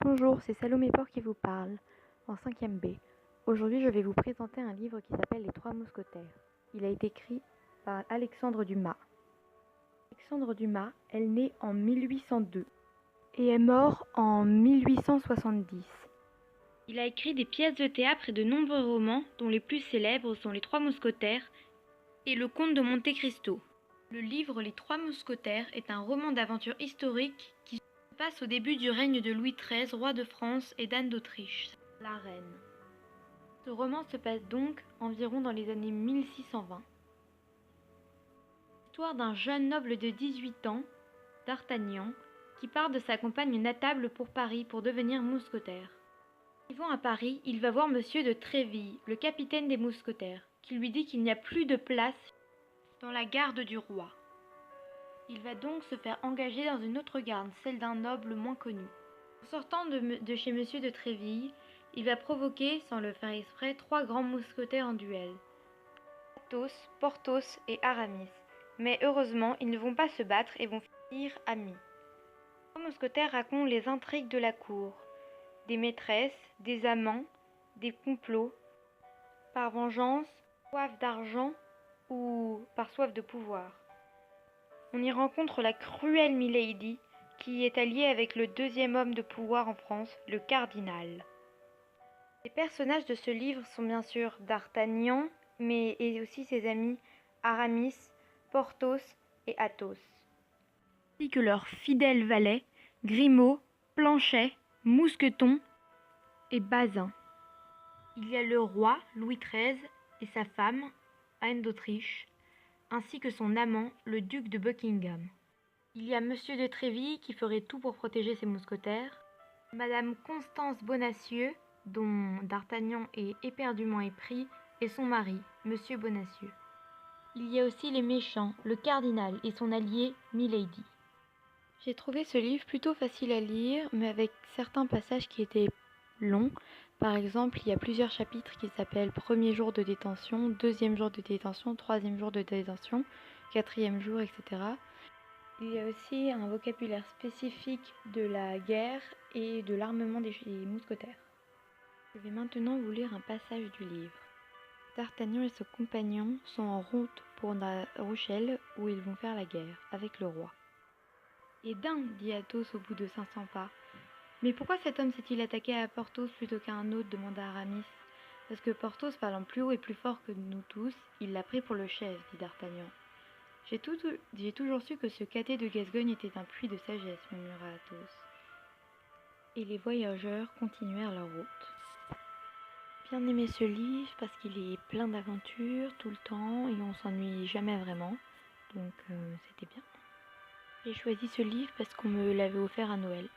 Bonjour, c'est Salomé Port qui vous parle, en 5e B. Aujourd'hui, je vais vous présenter un livre qui s'appelle Les Trois Mousquetaires. Il a été écrit par Alexandre Dumas. Alexandre Dumas est né en 1802 et est mort en 1870. Il a écrit des pièces de théâtre et de nombreux romans, dont les plus célèbres sont Les Trois Mousquetaires et Le Comte de Monte Cristo. Le livre Les Trois Mousquetaires est un roman d'aventure historique qui se passe au début du règne de Louis XIII, roi de France, et d'Anne d'Autriche, la reine. Ce roman se passe donc environ dans les années 1620. L'histoire d'un jeune noble de 18 ans, d'Artagnan, qui part de sa campagne natable pour Paris pour devenir mousquetaire. Arrivant à Paris, il va voir monsieur de Tréville, le capitaine des mousquetaires, qui lui dit qu'il n'y a plus de place dans la garde du roi. Il va donc se faire engager dans une autre garde, celle d'un noble moins connu. En sortant de chez monsieur de Tréville, il va provoquer, sans le faire exprès, 3 grands mousquetaires en duel. Athos, Porthos et Aramis. Mais heureusement, ils ne vont pas se battre et vont finir amis. Les 3 mousquetaires racontent les intrigues de la cour, des maîtresses, des amants, des complots, par vengeance, soif d'argent ou par soif de pouvoir. On y rencontre la cruelle Milady, qui est alliée avec le 2e homme de pouvoir en France, le cardinal. Les personnages de ce livre sont bien sûr d'Artagnan, mais et aussi ses amis Aramis, Porthos et Athos, ainsi que leurs fidèles valets, Grimaud, Planchet, Mousqueton et Bazin. Il y a le roi, Louis XIII, et sa femme, Anne d'Autriche, ainsi que son amant, le duc de Buckingham. Il y a monsieur de Tréville qui ferait tout pour protéger ses mousquetaires, madame Constance Bonacieux, dont d'Artagnan est éperdument épris, et son mari, monsieur Bonacieux. Il y a aussi les méchants, le cardinal et son allié, Milady. J'ai trouvé ce livre plutôt facile à lire, mais avec certains passages qui étaient longs. Par exemple, il y a plusieurs chapitres qui s'appellent premier jour de détention, 2e jour de détention, 3e jour de détention, 4e jour, etc. Il y a aussi un vocabulaire spécifique de la guerre et de l'armement des mousquetaires. Je vais maintenant vous lire un passage du livre. D'Artagnan et ses compagnons sont en route pour La Rochelle où ils vont faire la guerre avec le roi. Et dingue, dit Athos au bout de 500 pas. Mais pourquoi cet homme s'est-il attaqué à Porthos plutôt qu'à un autre demanda Aramis. Parce que Porthos, parlant plus haut et plus fort que nous tous, il l'a pris pour le chef, dit d'Artagnan. J'ai toujours su que ce cadet de Gascogne était un puits de sagesse, murmura Athos. Et les voyageurs continuèrent leur route. J'ai bien aimé ce livre parce qu'il est plein d'aventures tout le temps et on s'ennuie jamais vraiment, donc c'était bien. J'ai choisi ce livre parce qu'on me l'avait offert à Noël.